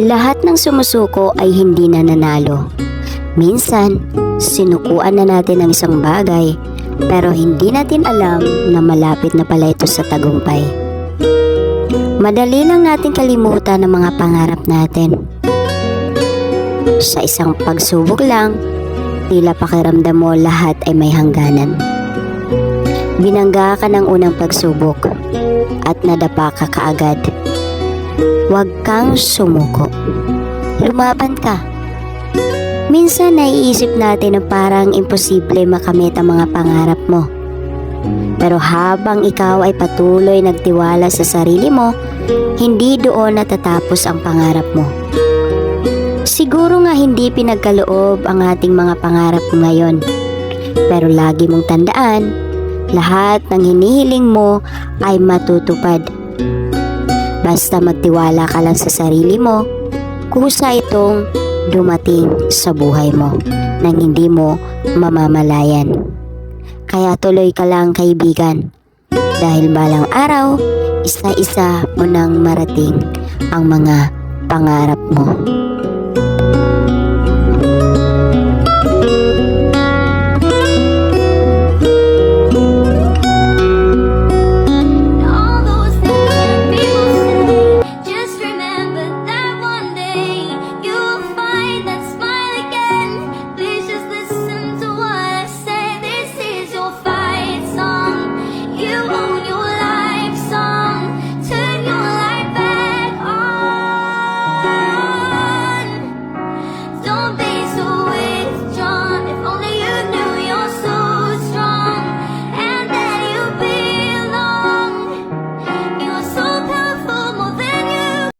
Lahat ng sumusuko ay hindi nananalo. Minsan, sinukuan na natin ang isang bagay pero hindi natin alam na malapit na pala ito sa tagumpay. Madali lang natin kalimutan ang mga pangarap natin. Sa isang pagsubok lang, tila pakiramdam mo lahat ay may hangganan. Binangga ka ng unang pagsubok at nadapa ka kaagad. Huwag kang sumuko. Lumaban ka. Minsan naiisip natin na parang imposible makamit ang mga pangarap mo. Pero habang ikaw ay patuloy nagtiwala sa sarili mo, hindi doon natatapos ang pangarap mo. Siguro nga hindi pinagkaloob ang ating mga pangarap ngayon. Pero lagi mong tandaan, lahat ng hinihiling mo ay matutupad. Basta magtiwala ka lang sa sarili mo, kusa itong dumating sa buhay mo nang hindi mo mamamalayan. Kaya tuloy ka lang kaibigan, dahil balang araw, isa-isa mo nang marating ang mga pangarap mo.